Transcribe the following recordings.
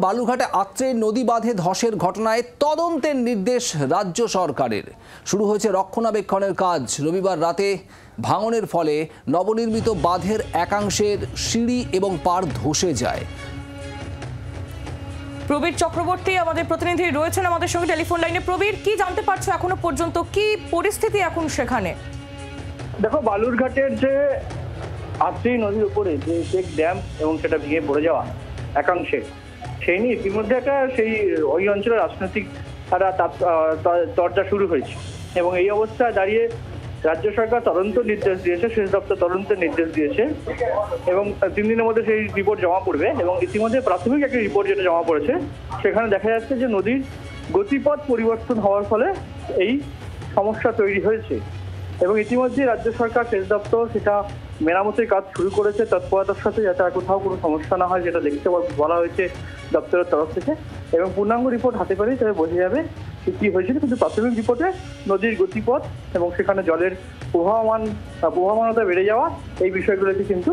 বালুরঘাটে আত্রে নদী বাঁধে ধসের ঘটনায় তদন্তের নির্দেশ রাজ্য সরকারের। শুরু হয়েছে রক্ষণাবেক্ষণের কাজ। রবিবার রাতে ভাঙনের ফলে নবনির্মিত বাঁধের একাংশের সিঁড়ি এবং পাড় ধসে যায়। প্রবীর চক্রবর্তী আমাদের প্রতিনিধি রয়েছেন আমাদের সঙ্গে টেলিফোন লাইনে। প্রবীর, কি জানতে পারছো এখনো পর্যন্ত, কি পরিস্থিতি এখন সেখানে? দেখো, বালুরঘাটের যে আত্রি নদীর উপরে যে চেক ড্যাম এবং সেটা ভেঙে পড়ে যাওয়া একাংশে, সেই নিয়ে ইতিমধ্যে ওই অঞ্চলের রাজনৈতিক চর্চা শুরু হয়েছে এবং এই অবস্থায় দাঁড়িয়ে রাজ্য সরকার তদন্ত নির্দেশ দিয়েছে, সেচ দপ্তর তদন্তের নির্দেশ দিয়েছে এবং 3 দিনের মধ্যে সেই রিপোর্ট জমা পড়বে। এবং ইতিমধ্যে প্রাথমিক একটা রিপোর্ট যেটা জমা পড়েছে, সেখানে দেখা যাচ্ছে যে নদীর গতিপথ পরিবর্তন হওয়ার ফলে এই সমস্যা তৈরি হয়েছে এবং ইতিমধ্যে রাজ্য সরকার সেচ দপ্তর সেটা মেরামতের কাজ শুরু করেছে তৎপরতার সাথে, যাতে আর কোথাও কোনো সমস্যা না হয় যেটা দেখতে বলা হয়েছে দপ্তরের তরফ থেকে। এবং পূর্ণাঙ্গ রিপোর্ট হাতে পেলেই তবে বোঝা যাবে কি হয়েছিল, কিন্তু প্রাথমিক রিপোর্টে নদীর গতিপথ এবং সেখানে জলের প্রবাহমানতা বেড়ে যাওয়া এই বিষয়গুলোকে কিন্তু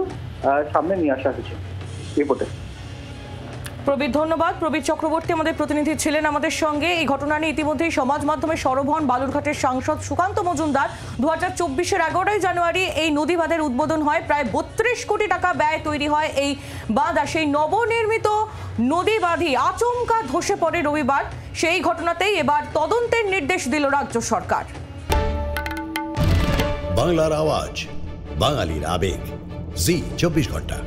সামনে নিয়ে আসা হয়েছে রিপোর্টে। প্রবীর, ধন্যবাদ। প্রবীর চক্রবর্তী আমাদের প্রতিনিধি ছিলেন আমাদের সঙ্গে। এই ঘটনা নিয়ে ইতিমধ্যেই সমাজ মাধ্যমে সরব হন বালুরঘাটের সাংসদ সুকান্ত মজুমদার। 2024-এর 11ই জানুয়ারি এই নদী বাঁধের উদ্বোধন হয়। প্রায় 32 কোটি টাকা ব্যয় তৈরি হয় এই বাঁধ। আর সেই নবনির্মিত নদী বাঁধই আচমকা ধসে পড়ে রবিবার। সেই ঘটনাতেই এবার তদন্তের নির্দেশ দিল রাজ্য সরকার। বাংলার আওয়াজ, বাঙালির আবেগ, জি 24 ঘন্টা।